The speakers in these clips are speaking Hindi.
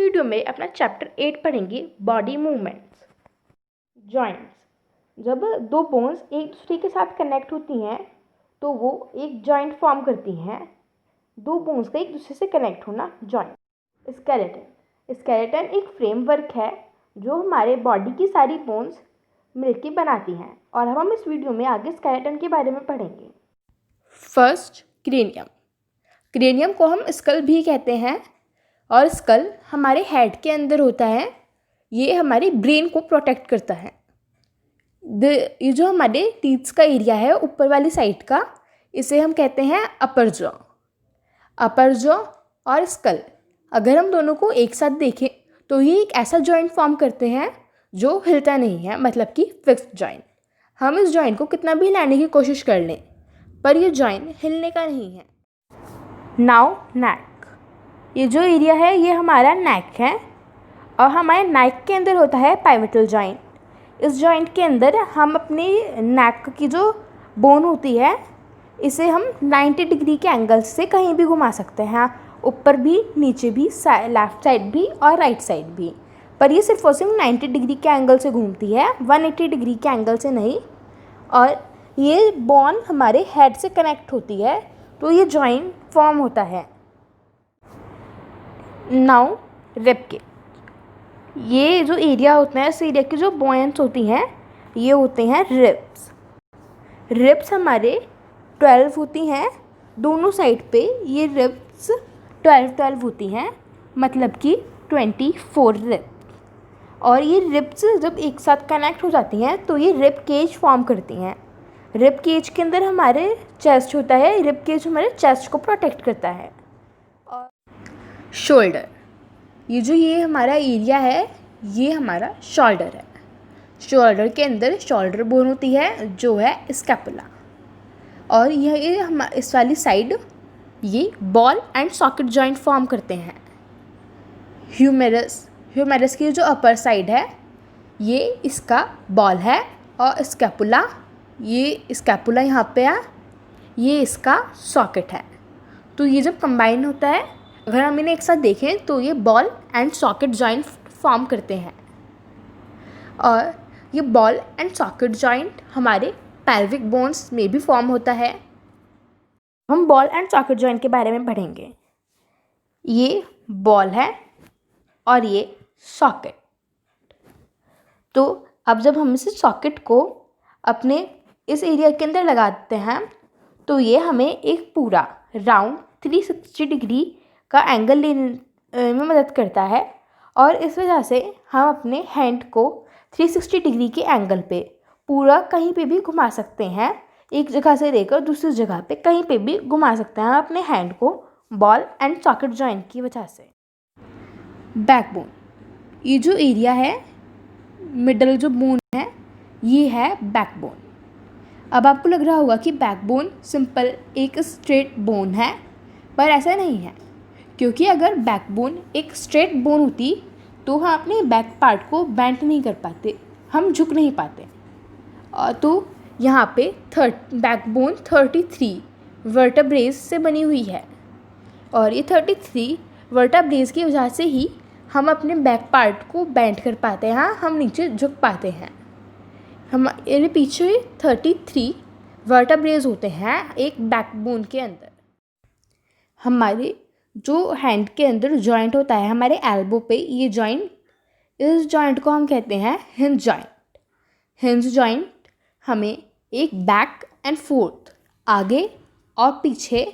वीडियो में अपना चैप्टर 8 पढ़ेंगे, बॉडी मूवमेंट्स। जॉइंट्स। जब दो बोन्स एक दूसरे के साथ कनेक्ट होती हैं तो वो एक जॉइंट फॉर्म करती हैं। दो बोन्स का एक दूसरे से कनेक्ट होना जॉइंट। स्केलेटन एक फ्रेमवर्क है जो हमारे बॉडी की सारी बोन्स मिलकर बनाती हैं, और हम इस वीडियो में आगे स्केलेटन के बारे में पढ़ेंगे। First, cranium. क्रेनियम को हम स्कल भी कहते हैं, और स्कल हमारे हेड के अंदर होता है। ये हमारे ब्रेन को प्रोटेक्ट करता है। ये जो हमारे टीथ्स का एरिया है ऊपर वाली साइड का, इसे हम कहते हैं अपर जॉ। अपर जॉ और स्कल अगर हम दोनों को एक साथ देखें तो ये एक ऐसा जॉइंट फॉर्म करते हैं जो हिलता नहीं है, मतलब कि फिक्स्ड जॉइंट। हम इस जॉइंट को कितना भी हिलाने की कोशिश कर लें पर ये जॉइंट हिलने का नहीं है। नाउ नेक। ये जो एरिया है ये हमारा नेक है, और हमारे नेक के अंदर होता है पाइवटल जॉइंट। इस जॉइंट के अंदर हम अपनी नेक की जो बोन होती है इसे हम 90 डिग्री के एंगल से कहीं भी घुमा सकते हैं, ऊपर भी, नीचे भी, लेफ़्ट साइड भी और राइट साइड भी। पर ये सिर्फ और सिर्फ 90 डिग्री के एंगल से घूमती है, 180 डिग्री के एंगल से नहीं। और ये बोन हमारे हेड से कनेक्ट होती है तो ये जॉइंट फॉर्म होता है। Now rib cage. ये जो एरिया होता है, इस एरिया की जो बोन्स होती हैं ये होते हैं रिब्स। रिब्स हमारे 12 होती हैं दोनों साइड पे। ये रिब्स 12 होती हैं, मतलब कि 24 रिब। और ये रिब्स जब एक साथ कनेक्ट हो जाती हैं तो ये रिब केज फॉर्म करती हैं। रिब केज के अंदर हमारे चेस्ट होता है। रिब केज हमारे चेस्ट को प्रोटेक्ट करता है। और शोल्डर। ये हमारा एरिया है ये हमारा शोल्डर है। शोल्डर के अंदर शोल्डर बोन होती है जो है स्कैपुला। और ये हम इस वाली साइड ये ball and socket joint form करते हैं। ह्यूमेरस की जो अपर साइड है ये इसका बॉल है, और स्कैपुला यहाँ पे है, ये इसका सॉकेट है। तो ये जब कंबाइन होता है, अगर हम इन्हें एक साथ देखें तो ये ball and socket joint form करते हैं। और ये बॉल एंड सॉकेट जॉइंट हमारे पेल्विक बोन्स में भी फॉर्म होता है। हम बॉल एंड सॉकेट जॉइंट के बारे में पढ़ेंगे। ये बॉल है और ये सॉकेट। तो अब जब हम इस सॉकेट को अपने इस एरिया के अंदर लगाते हैं तो ये हमें एक पूरा राउंड 360 डिग्री का एंगल लेने में मदद करता है, और इस वजह से हम अपने हैंड को 360 डिग्री के एंगल पे पूरा कहीं पे भी घुमा सकते हैं। एक जगह से लेकर दूसरी जगह पे कहीं पे भी घुमा सकते हैं अपने हैंड को, बॉल एंड सॉकेट जॉइंट की वजह से। बैकबोन। ये जो एरिया है, मिडल जो बोन है, ये है बैकबोन। अब आपको लग रहा होगा कि बैकबोन सिंपल एक स्ट्रेट बोन है, पर ऐसा नहीं है। क्योंकि अगर बैकबोन एक स्ट्रेट बोन होती तो हम अपने बैक पार्ट को बेंड नहीं कर पाते, हम झुक नहीं पाते। तो यहाँ पे बैकबोन 33 वर्टेब्रेज से बनी हुई है, और ये 33 वर्टेब्रेज की वजह से ही हम अपने बैक पार्ट को बेंड कर पाते हैं, हम नीचे झुक पाते हैं। हमारे पीछे 33 वर्टेब्रेज होते हैं एक बैकबोन के अंदर। हमारे जो हैंड के अंदर जॉइंट होता है हमारे एल्बो पे, ये जॉइंट, इस जॉइंट को हम कहते हैं हिंज जॉइंट। हिंज जॉइंट हमें एक बैक एंड फोर्थ, आगे और पीछे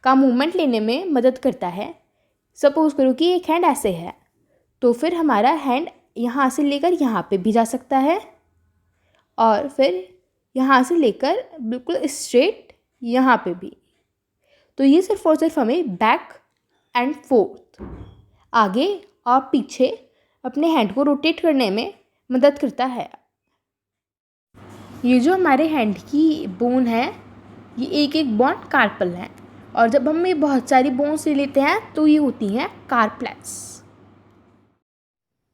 का मूवमेंट लेने में मदद करता है। सपोज करो कि एक हैंड ऐसे है तो फिर हमारा हैंड यहाँ से लेकर यहाँ पे भी जा सकता है, और फिर यहाँ से लेकर बिल्कुल स्ट्रेट यहाँ पे भी। तो ये सिर्फ और सिर्फ हमें बैक एंड फोर्थ, आगे और पीछे अपने हैंड को रोटेट करने में मदद करता है। ये जो हमारे हैंड की बोन है ये एक एक बोन कार्पल है, और जब हम ये बहुत सारी बोन्स ले लेते हैं तो ये होती हैं कार्पलेट्स।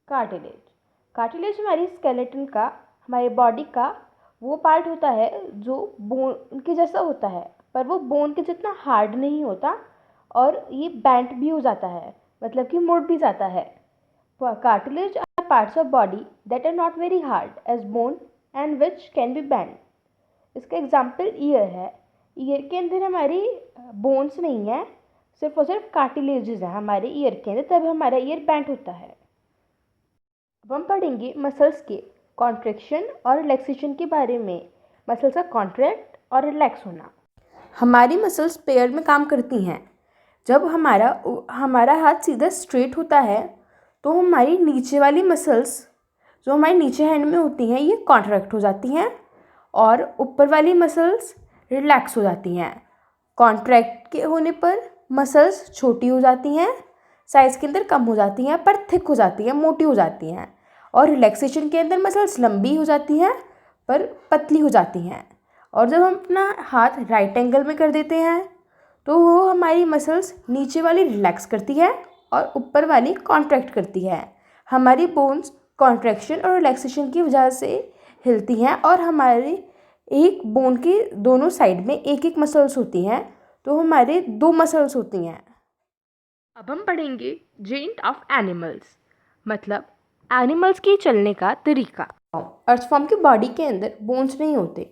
कार्टिलेज हमारी स्केलेटन का, हमारे बॉडी का वो पार्ट होता है जो बोन के जैसा होता है, पर वो बोन के जितना हार्ड नहीं होता, और ये बेंट भी हो जाता है, मतलब कि मुड़ भी जाता है। Cartilage are parts of body that are not very hard as bone and which can be bent. इसका एग्जाम्पल ईयर है. ईयर के अंदर हमारी बोन्स नहीं है, सिर्फ और सिर्फ कार्टिलेजेस है हमारे ईयर के अंदर, तब हमारा ईयर बेंट होता है. अब हम पढ़ेंगे मसल्स के कॉन्ट्रैक्शन और रिलैक्सेशन के बारे में. मसल्स का कॉन्ट्रैक्ट और रिलैक्स होना. हमारी मसल्स पेयर में काम करती हैं. जब हमारा हाथ सीधा स्ट्रेट होता है तो हमारी नीचे वाली मसल्स जो हमारे नीचे हैंड में होती हैं ये कॉन्ट्रैक्ट हो जाती हैं और ऊपर वाली मसल्स रिलैक्स हो जाती हैं. कॉन्ट्रैक्ट के होने पर मसल्स छोटी हो जाती हैं, साइज़ के अंदर कम हो जाती हैं पर थिक हो जाती हैं, मोटी हो जाती हैं. और रिलैक्सेशन के अंदर मसल्स लंबी हो जाती हैं पर पतली हो जाती हैं. और जब हम अपना हाथ राइट एंगल में कर देते हैं तो वो हमारी मसल्स नीचे वाली रिलैक्स करती है और ऊपर वाली कॉन्ट्रैक्ट करती है. हमारी बोन्स कॉन्ट्रैक्शन और रिलैक्सेशन की वजह से हिलती हैं और हमारे एक बोन के दोनों साइड में एक एक मसल्स होती हैं, तो हमारे 2 मसल्स होती हैं. अब हम पढ़ेंगे जॉइंट ऑफ एनिमल्स, मतलब एनिमल्स के चलने का तरीका. अर्थफॉर्म की बॉडी के अंदर बोन्स नहीं होते.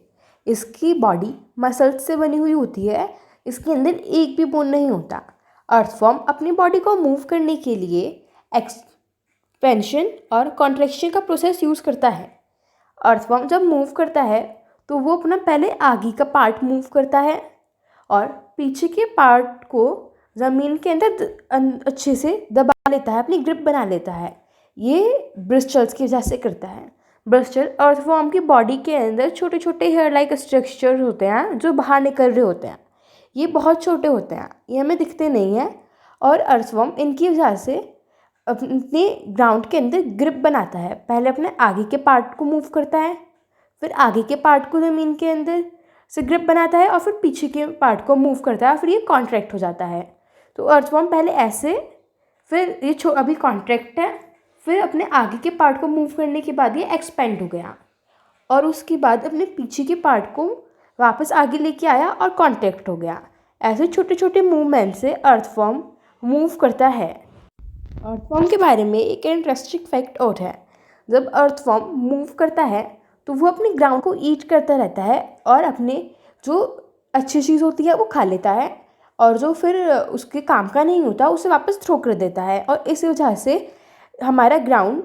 इसकी बॉडी मसल्स से बनी हुई होती है. इसके अंदर एक भी बोन नहीं होता. अर्थफॉर्म अपनी बॉडी को मूव करने के लिए एक्सपेंशन और कॉन्ट्रैक्शन का प्रोसेस यूज़ करता है. अर्थफॉर्म जब मूव करता है तो वो अपना पहले आगे का पार्ट मूव करता है और पीछे के पार्ट को ज़मीन के अंदर अच्छे से दबा लेता है, अपनी ग्रिप बना लेता है. ये ब्रिस्टल्स की वजह से करता है. ब्रिस्टल अर्थफॉर्म की बॉडी के अंदर छोटे छोटे हेयर लाइक स्ट्रक्चर होते हैं जो बाहर निकल रहे होते हैं. ये बहुत छोटे होते हैं, ये हमें दिखते नहीं हैं. और अर्थवॉर्म इनकी वजह से अपने ग्राउंड के अंदर ग्रिप बनाता है. पहले अपने आगे के पार्ट को मूव करता है, फिर आगे के पार्ट को ज़मीन के अंदर से ग्रिप बनाता है और फिर पीछे के पार्ट को मूव करता है और फिर ये कॉन्ट्रैक्ट हो जाता है. तो अर्थवॉर्म पहले ऐसे, फिर ये अभी कॉन्ट्रैक्ट है, फिर अपने आगे के पार्ट को मूव करने के बाद ये एक्सपेंड हो गया और उसके बाद अपने पीछे के पार्ट को वापस आगे लेके आया और कॉन्ट्रैक्ट हो गया. ऐसे छोटे छोटे मूवमेंट से अर्थफॉर्म मूव करता है. अर्थफॉर्म के बारे में एक इंटरेस्टिंग फैक्ट और है. जब अर्थफॉर्म मूव करता है तो वो अपने ग्राउंड को ईट करता रहता है और अपने जो अच्छी चीज़ होती है वो खा लेता है और जो फिर उसके काम का नहीं होता उसे वापस थ्रो कर देता है. और इस वजह से हमारा ग्राउंड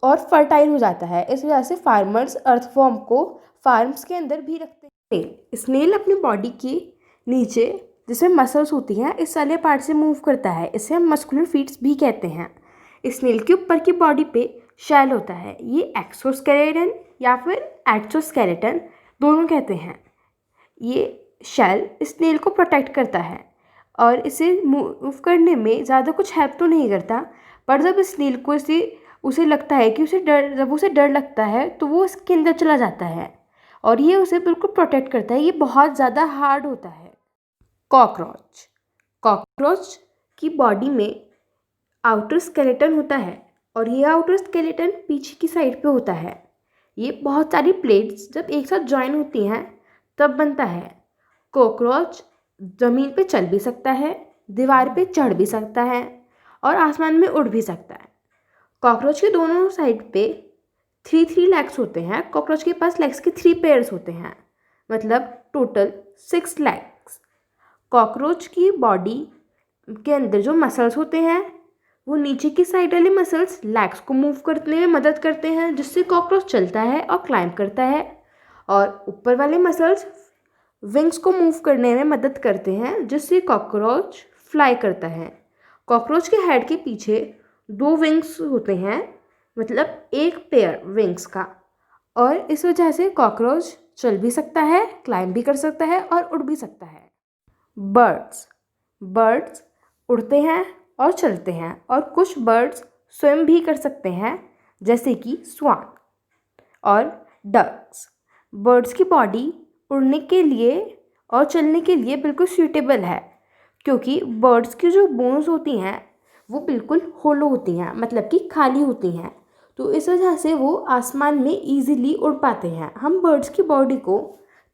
और फर्टाइल हो जाता है. इस वजह से फार्मर्स अर्थफॉर्म को फार्म्स के अंदर भी रखते हैं. स्नेल अपनी बॉडी के नीचे जिसमें मसल्स होती हैं इस वाले पार्ट से मूव करता है. इसे हम मस्कुलर फीट्स भी कहते हैं. स्नेल के ऊपर की बॉडी पे शैल होता है. ये एक्सोस्केलेटन या फिर एक्सोस्केलेटन दोनों कहते हैं. ये शैल स्नेल को प्रोटेक्ट करता है और इसे मूव करने में ज़्यादा कुछ हेल्प तो नहीं करता, पर जब स्नेल को उसे लगता है कि जब उसे डर लगता है तो वो इसके अंदर चला जाता है और ये उसे बिल्कुल प्रोटेक्ट करता है. ये बहुत ज़्यादा हार्ड होता है. कॉकरोच की बॉडी में आउटर स्केलेटन होता है और ये आउटर स्केलेटन पीछे की साइड पे होता है. ये बहुत सारी प्लेट्स जब एक साथ ज्वाइन होती हैं तब बनता है. कॉकरोच ज़मीन पे चल भी सकता है, दीवार पे चढ़ भी सकता है और आसमान में उड़ भी सकता है. कॉकरोच के दोनों साइड पे 3 लेग्स होते हैं. कॉकरोच के पास लेग्स के 3 पेयर्स होते हैं, मतलब टोटल 6 लेग्स. कॉकरोच की बॉडी के अंदर जो मसल्स होते हैं वो नीचे की साइड वाले मसल्स लेग्स को मूव करने में मदद करते हैं जिससे कॉकरोच चलता है और क्लाइंब करता है. और ऊपर वाले मसल्स विंग्स को मूव करने में मदद करते हैं जिससे कॉकरोच फ्लाई करता है. कॉकरोच के हेड के पीछे 2 विंग्स होते हैं, मतलब एक पेयर विंग्स का, और इस वजह से कॉकरोच चल भी सकता है, क्लाइंब भी कर सकता है और उड़ भी सकता है. बर्ड्स उड़ते हैं और चलते हैं और कुछ बर्ड्स स्विम भी कर सकते हैं जैसे कि स्वान और डक्स. बर्ड्स की बॉडी उड़ने के लिए और चलने के लिए बिल्कुल सूटेबल है क्योंकि बर्ड्स की जो बोन्स होती हैं वो बिल्कुल होलो होती हैं, मतलब कि खाली होती हैं. तो इस वजह से वो आसमान में ईज़िली उड़ पाते हैं. हम बर्ड्स की बॉडी को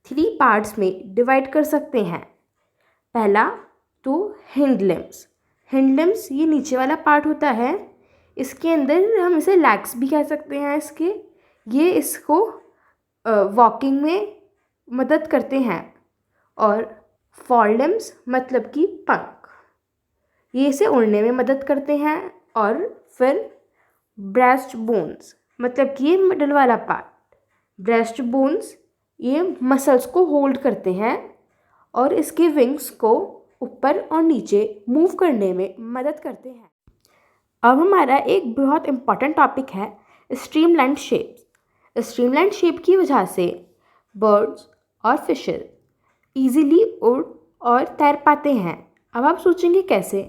3 पार्ट्स में डिवाइड कर सकते हैं. पहला तो हिंड लिम्स ये नीचे वाला पार्ट होता है. इसके अंदर हम इसे लेग्स भी कह सकते हैं इसके। ये इसको वॉकिंग में मदद करते हैं। और फॉरलिम्स मतलब कि पंख, ये इसे उड़ने में मदद करते हैं। और फिर ब्रेस्ट बोन्स मतलब कि ये मिडल वाला पार्ट, ब्रेस्ट बोन्स ये मसल्स को होल्ड करते हैं और इसके विंग्स को ऊपर और नीचे मूव करने में मदद करते हैं। अब हमारा एक बहुत इम्पॉर्टेंट टॉपिक है स्ट्रीमलाइन शेप्स। स्ट्रीमलाइन शेप की वजह से बर्ड्स और फिशेस ईजीली उड़ और तैर पाते हैं। अब आप सोचेंगे कैसे?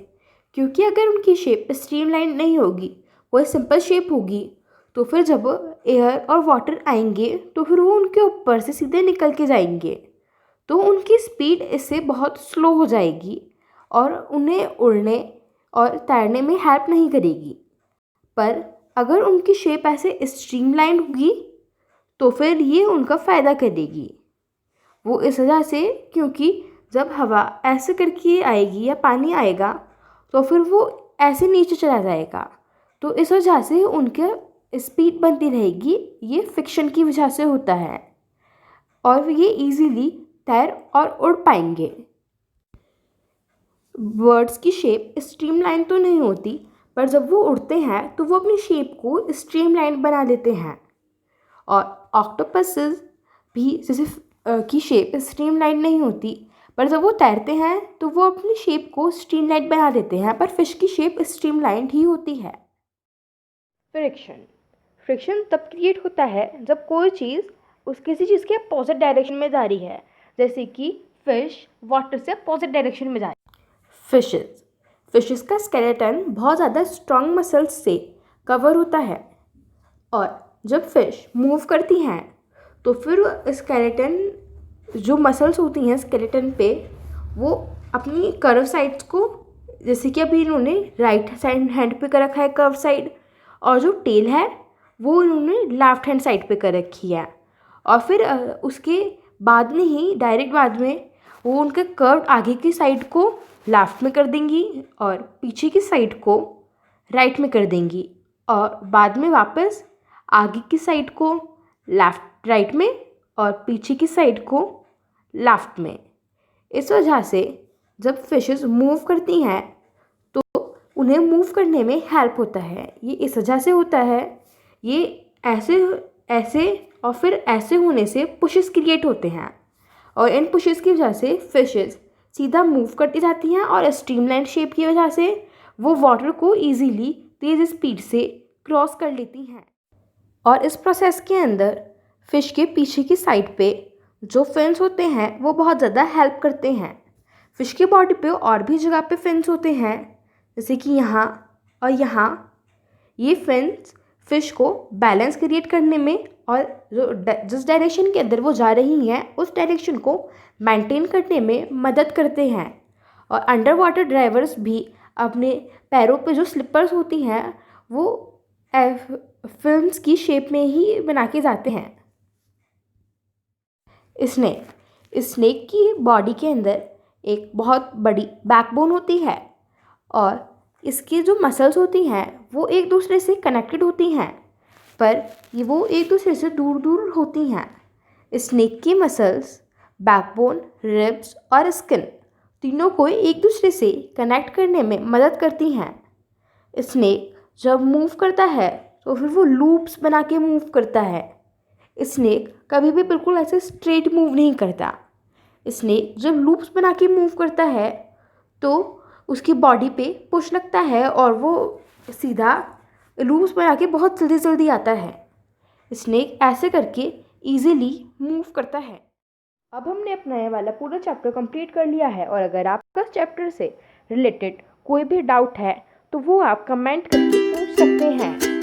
क्योंकि अगर उनकी शेप स्ट्रीमलाइन नहीं होगी, वो सिंपल शेप होगी, तो फिर जब एयर और वाटर आएंगे तो फिर वो उनके ऊपर से सीधे निकल के जाएंगे, तो उनकी स्पीड इससे बहुत स्लो हो जाएगी और उन्हें उड़ने और तैरने में हेल्प नहीं करेगी। पर अगर उनकी शेप ऐसे स्ट्रीमलाइन होगी तो फिर ये उनका फ़ायदा करेगी। वो इस वजह से, क्योंकि जब हवा ऐसे करके आएगी या पानी आएगा तो फिर वो ऐसे नीचे चला जाएगा, तो इस वजह से उनके स्पीड बनती रहेगी। ये फ्रिक्शन की वजह से होता है और ये इजीली तैर और उड़ पाएंगे। बर्ड्स की शेप स्ट्रीमलाइन तो नहीं होती, पर जब वो उड़ते हैं तो वो अपनी शेप को स्ट्रीमलाइन बना लेते हैं। और ऑक्टोपसेस भी जैसे की शेप स्ट्रीमलाइन नहीं होती, पर जब वो तैरते हैं तो वो अपनी शेप को स्ट्रीमलाइन बना देते हैं, पर फिश की शेप स्ट्रीमलाइन ही होती है। फ्रिक्शन तब क्रिएट होता है जब कोई चीज़ किसी चीज़ के अपोजिट डायरेक्शन में जा रही है, जैसे कि फिश वाटर से अपोजिट डायरेक्शन में जा रही है। फिशेस का स्केलेटन बहुत ज़्यादा स्ट्रॉन्ग मसल्स से कवर होता है, और जब फिश मूव करती हैं तो फिर स्केलेटन जो मसल्स होती हैं स्केलेटन पे, वो अपनी कर्व साइड्स को, जैसे कि अभी इन्होंने राइट साइड हैंड पे कर रखा है कर्व साइड, और जो टेल है वो इन्होंने लेफ्ट हैंड साइड पे कर रखी है, और फिर उसके बाद में ही डायरेक्ट बाद में वो उनके कर्व आगे की साइड को लेफ्ट में कर देंगी और पीछे की साइड को राइट में कर देंगी, और बाद में वापस आगे की साइड को लेफ्ट राइट में और पीछे की साइड को लेफ्ट में। इस वजह से जब फिशेस मूव करती हैं तो उन्हें मूव करने में हेल्प होता है। ये इस वजह से होता है, ये ऐसे ऐसे और फिर ऐसे होने से पुशेस क्रिएट होते हैं, और इन पुशेस की वजह से फिशेस सीधा मूव करती जाती हैं, और स्ट्रीमलाइन शेप की वजह से वो वाटर को इजीली तेज़ स्पीड से क्रॉस कर लेती हैं। और इस प्रोसेस के अंदर फ़िश के पीछे की साइड पे जो फिन्स होते हैं वो बहुत ज़्यादा हेल्प करते हैं। फ़िश की बॉडी पे और भी जगह पे फिन्स होते हैं, जैसे कि यहाँ और यहाँ। ये फिन्स फ़िश को बैलेंस क्रिएट करने में और जिस डायरेक्शन के अंदर वो जा रही हैं उस डायरेक्शन को मेंटेन करने में मदद करते हैं। और अंडर वाटर ड्राइवर्स भी अपने पैरों पे जो स्लिपर्स होती हैं वो फिल्म्स की शेप में ही बना के जाते हैं। स्नेक की बॉडी के अंदर एक बहुत बड़ी बैकबोन होती है, और इसकी जो मसल्स होती हैं वो एक दूसरे से कनेक्टेड होती हैं, पर ये वो एक दूसरे से दूर दूर होती हैं। स्नेक की मसल्स, बैकबोन, रिब्स और स्किन तीनों को एक दूसरे से कनेक्ट करने में मदद करती हैं। स्नेक जब मूव करता है तो फिर वो लूप्स बना के मूव करता है। स्नेक कभी भी बिल्कुल ऐसे स्ट्रेट मूव नहीं करता। स्नेक जब लूप्स बना के मूव करता है तो उसकी बॉडी पे पुश लगता है और वो सीधा लूप्स बना के बहुत जल्दी जल्दी आता है। स्नेक ऐसे करके इजीली मूव करता है। अब हमने अपना ये वाला पूरा चैप्टर कंप्लीट कर लिया है, और अगर आपका चैप्टर से रिलेटेड कोई भी डाउट है तो वो आप कमेंट करके पूछ सकते हैं।